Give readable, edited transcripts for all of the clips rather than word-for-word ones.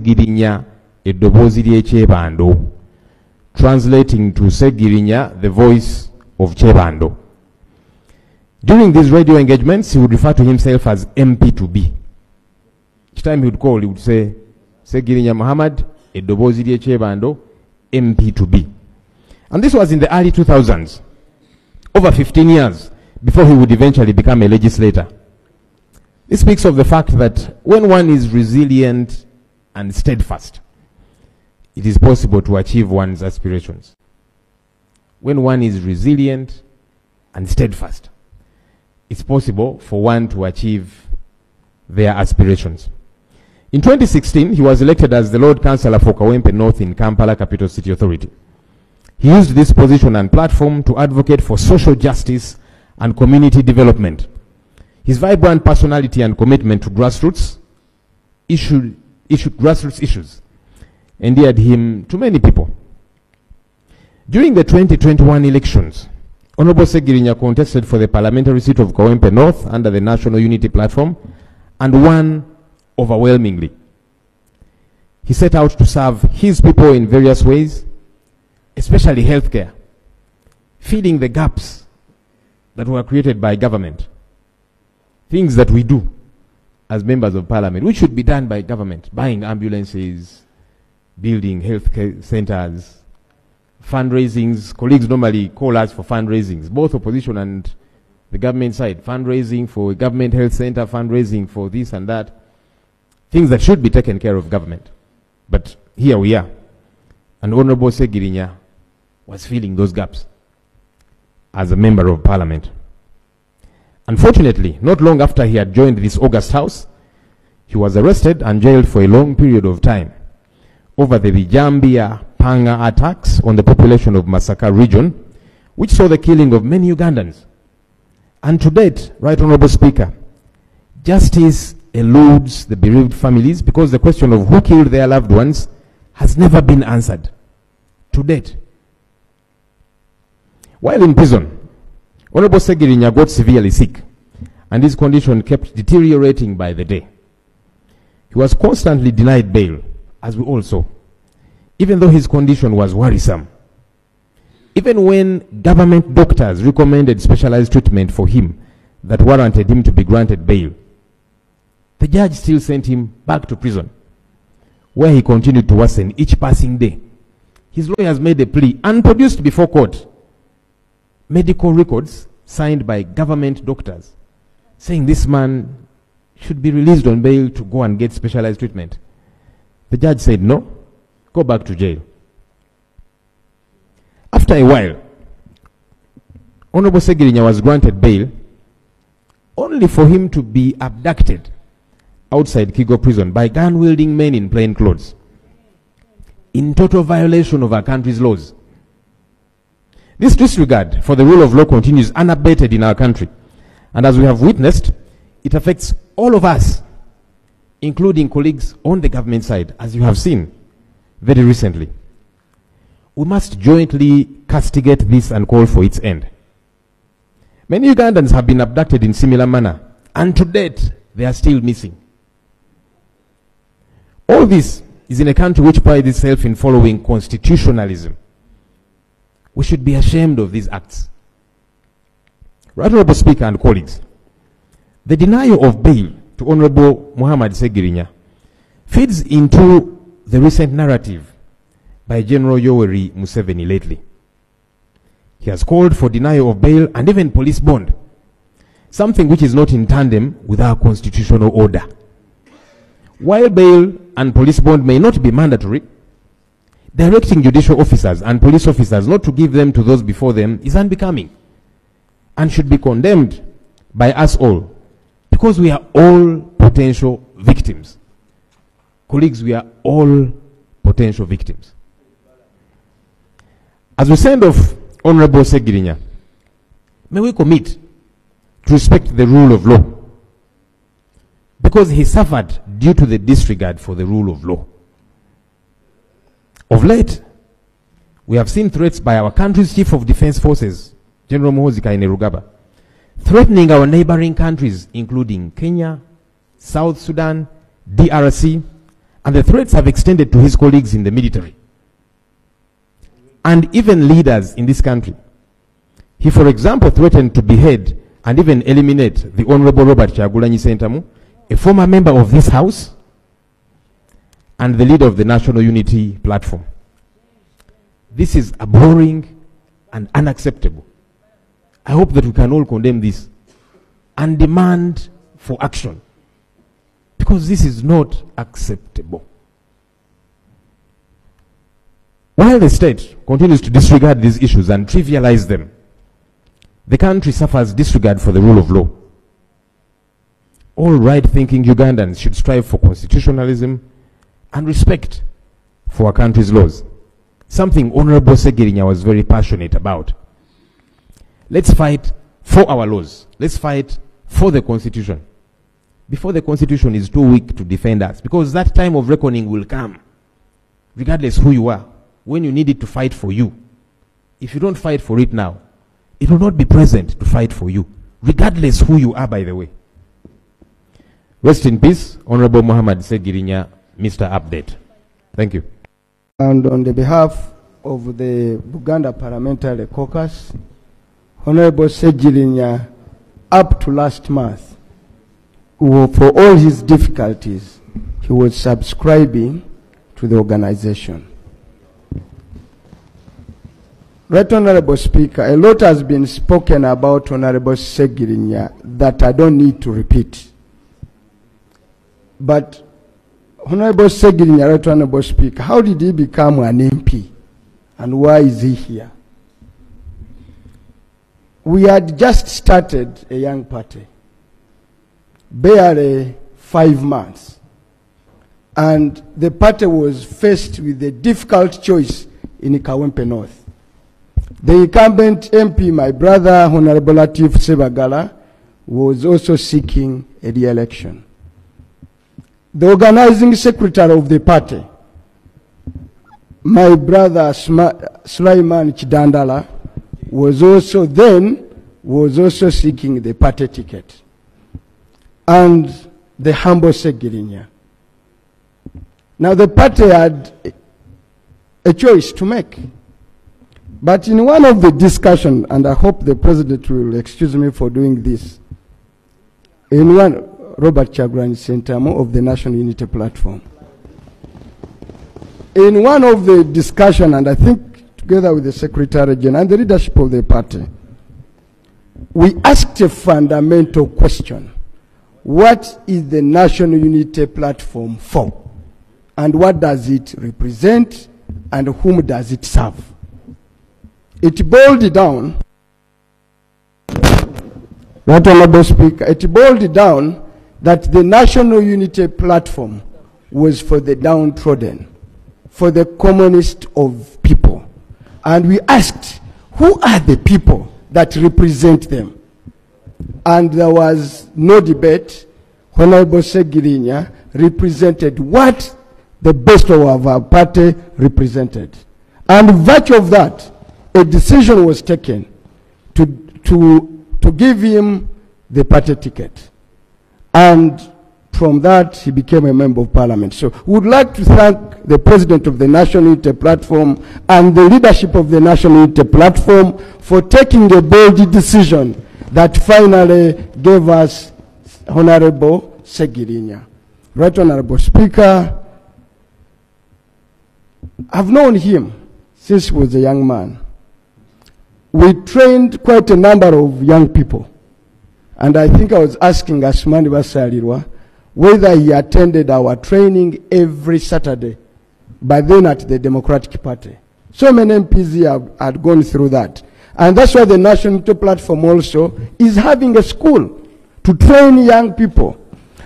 Ssegirinya eddoboozi ly'ekyebando, translating to Ssegirinya, the voice of Chebando. During these radio engagements, he would refer to himself as MP2B. Each time he would call, he would say, Ssegirinya Muhammad, eddoboozi ly'ekyebando, MP2B. And this was in the early 2000s, over 15 years before he would eventually become a legislator. This speaks of the fact that when one is resilient and steadfast, it is possible to achieve one's aspirations. When one is resilient and steadfast, it's possible for one to achieve their aspirations. In 2016, he was elected as the Lord Councillor for Kawempe North in Kampala Capital City Authority. He used this position and platform to advocate for social justice and community development. His vibrant personality and commitment to grassroots issues endeared him to many people. During the 2021 elections, Honorable Ssegirinya contested for the parliamentary seat of Kawempe North under the National Unity Platform and won overwhelmingly. He set out to serve his people in various ways, especially healthcare, filling the gaps that were created by government. Things that we do as members of parliament, which should be done by government, buying ambulances, building healthcare centers, fundraisings. Colleagues normally call us for fundraisings, both opposition and the government side. Fundraising for a government health center, fundraising for this and that. Things that should be taken care of government. But here we are. And Honorable Ssegirinya was filling those gaps as a member of parliament. Unfortunately, not long after he had joined this august house, he was arrested and jailed for a long period of time over the Bijambia Panga attacks on the population of Masaka region, which saw the killing of many Ugandans. And to date, Right Honorable Speaker, justice eludes the bereaved families because the question of who killed their loved ones has never been answered. To date. While in prison, Honorable Ssegirinya got severely sick, and his condition kept deteriorating by the day. He was constantly denied bail, as we all saw, even though his condition was worrisome. Even when government doctors recommended specialized treatment for him that warranted him to be granted bail, the judge still sent him back to prison, where he continued to worsen each passing day. His lawyers made a plea and produced before court medical records signed by government doctors saying this man should be released on bail to go and get specialized treatment. The judge said, no, go back to jail. After a while, Honorable Ssegirinya was granted bail only for him to be abducted outside Kigo prison by gun-wielding men in plain clothes, in total violation of our country's laws. This disregard for the rule of law continues unabated in our country. And as we have witnessed, it affects all of us, including colleagues on the government side, as you have seen very recently. We must jointly castigate this and call for its end. Many Ugandans have been abducted in similar manner, and to date, they are still missing. All this is in a country which prides itself in following constitutionalism. We should be ashamed of these acts. Right Honorable Speaker and colleagues, the denial of bail to Honorable Muhammad Ssegirinya feeds into the recent narrative by General Yoweri Museveni lately. He has called for denial of bail and even police bond, something which is not in tandem with our constitutional order. While bail and police bond may not be mandatory, directing judicial officers and police officers not to give them to those before them is unbecoming and should be condemned by us all, because we are all potential victims. Colleagues, we are all potential victims. As we send off Honorable Ssegirinya, may we commit to respect the rule of law, because he suffered due to the disregard for the rule of law. Of late, we have seen threats by our country's Chief of Defense Forces, General Muhoozi Kainerugaba, threatening our neighboring countries, including Kenya, South Sudan, DRC, And the threats have extended to his colleagues in the military and even leaders in this country. He, for example, threatened to behead and even eliminate the Honorable Robert Kyagulanyi Ssentamu, a former member of this House and the leader of the National Unity Platform. This is abhorring and unacceptable. I hope that we can all condemn this and demand for action, because this is not acceptable. While the state continues to disregard these issues and trivialize them, the country suffers disregard for the rule of law. All right-thinking Ugandans should strive for constitutionalism and respect for our country's laws, something Honorable Ssegirinya was very passionate about. Let's fight for our laws. Let's fight for the Constitution before the Constitution is too weak to defend us, because that time of reckoning will come, regardless who you are, when you need it to fight for you. If you don't fight for it now, it will not be present to fight for you, regardless who you are, by the way. Rest in peace, Honorable Muhammad Ssegirinya, Mr. Update. Thank you. And on the behalf of the Buganda Parliamentary Caucus, Honorable Ssegirinya, up to last month, for all his difficulties, he was subscribing to the organization. Right, Honorable Speaker, a lot has been spoken about Honorable Ssegirinya that I don't need to repeat. But Honorable Ssegirinya, Right, Honorable Speaker, how did he become an MP? And why is he here? We had just started a young party, barely 5 months. And the party was faced with a difficult choice in Kawempe North. The incumbent MP, my brother, Honorable Latif Sebagala, was also seeking a re-election. The organizing secretary of the party, my brother Sulaiman Chidandala, was also seeking the party ticket. And the humble Ssegirinya. Now the party had a choice to make. But in one of the discussions, and I hope the President will excuse me for doing this, in one, Robert Kyagulanyi Ssentamu of the National Unity Platform. In one of the discussions, and I think together with the Secretary General and the leadership of the party, we asked a fundamental question. What is the National Unity Platform for? And what does it represent? And whom does it serve? It boiled down, Right, Honorable Speaker, it boiled down that the National Unity Platform was for the downtrodden, for the commonest of people. And we asked, who are the people that represent them? And there was no debate. Honorable Ssegirinya represented what the best of our party represented. And in virtue of that, a decision was taken to give him the party ticket. And from that, he became a member of parliament. So we would like to thank the president of the National Unity Platform and the leadership of the National Unity Platform for taking a bold decision that finally gave us Honorable Ssegirinya. Right, Honorable Speaker, I've known him since he was a young man. We trained quite a number of young people. And I think I was asking Asmani Basalirwa whether he attended our training every Saturday, by then at the Democratic Party. So many MPs here had gone through that. And that's why the National Unity Platform also is having a school to train young people.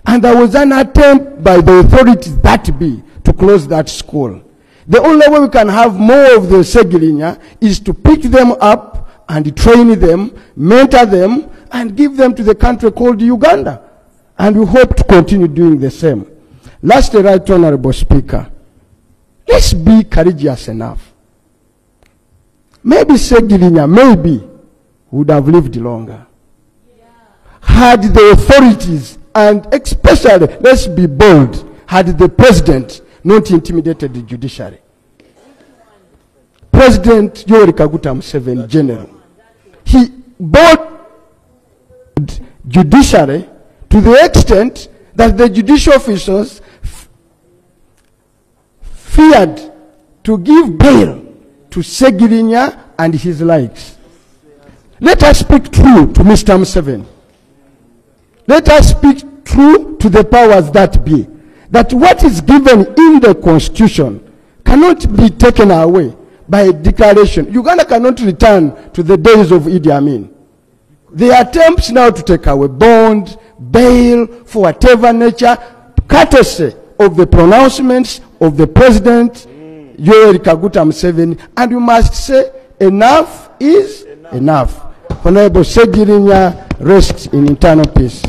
And there was an attempt by the authorities that be to close that school. The only way we can have more of the Ssegirinya is to pick them up and train them, mentor them, and give them to the country called Uganda. And we hope to continue doing the same. Lastly, Right Honorable Speaker, let's be courageous enough. Maybe Ssegirinya, maybe, would have lived longer. Had the authorities, and especially, let's be bold, had the president not intimidated the judiciary. President Yoweri Kaguta Museveni, General, he bought judiciary to the extent that the judicial officers feared to give bail to Ssegirinya and his likes. Let us speak true to Mr. Museveni. Let us speak true to the powers that be. That what is given in the Constitution cannot be taken away by a declaration. Uganda cannot return to the days of Idi Amin. The attempts now to take away bond, bail, for whatever nature, courtesy of the pronouncements of the President, Yoweri Kaguta Museveni, and we must say enough is enough. Honorable Ssegirinya, rest in eternal peace.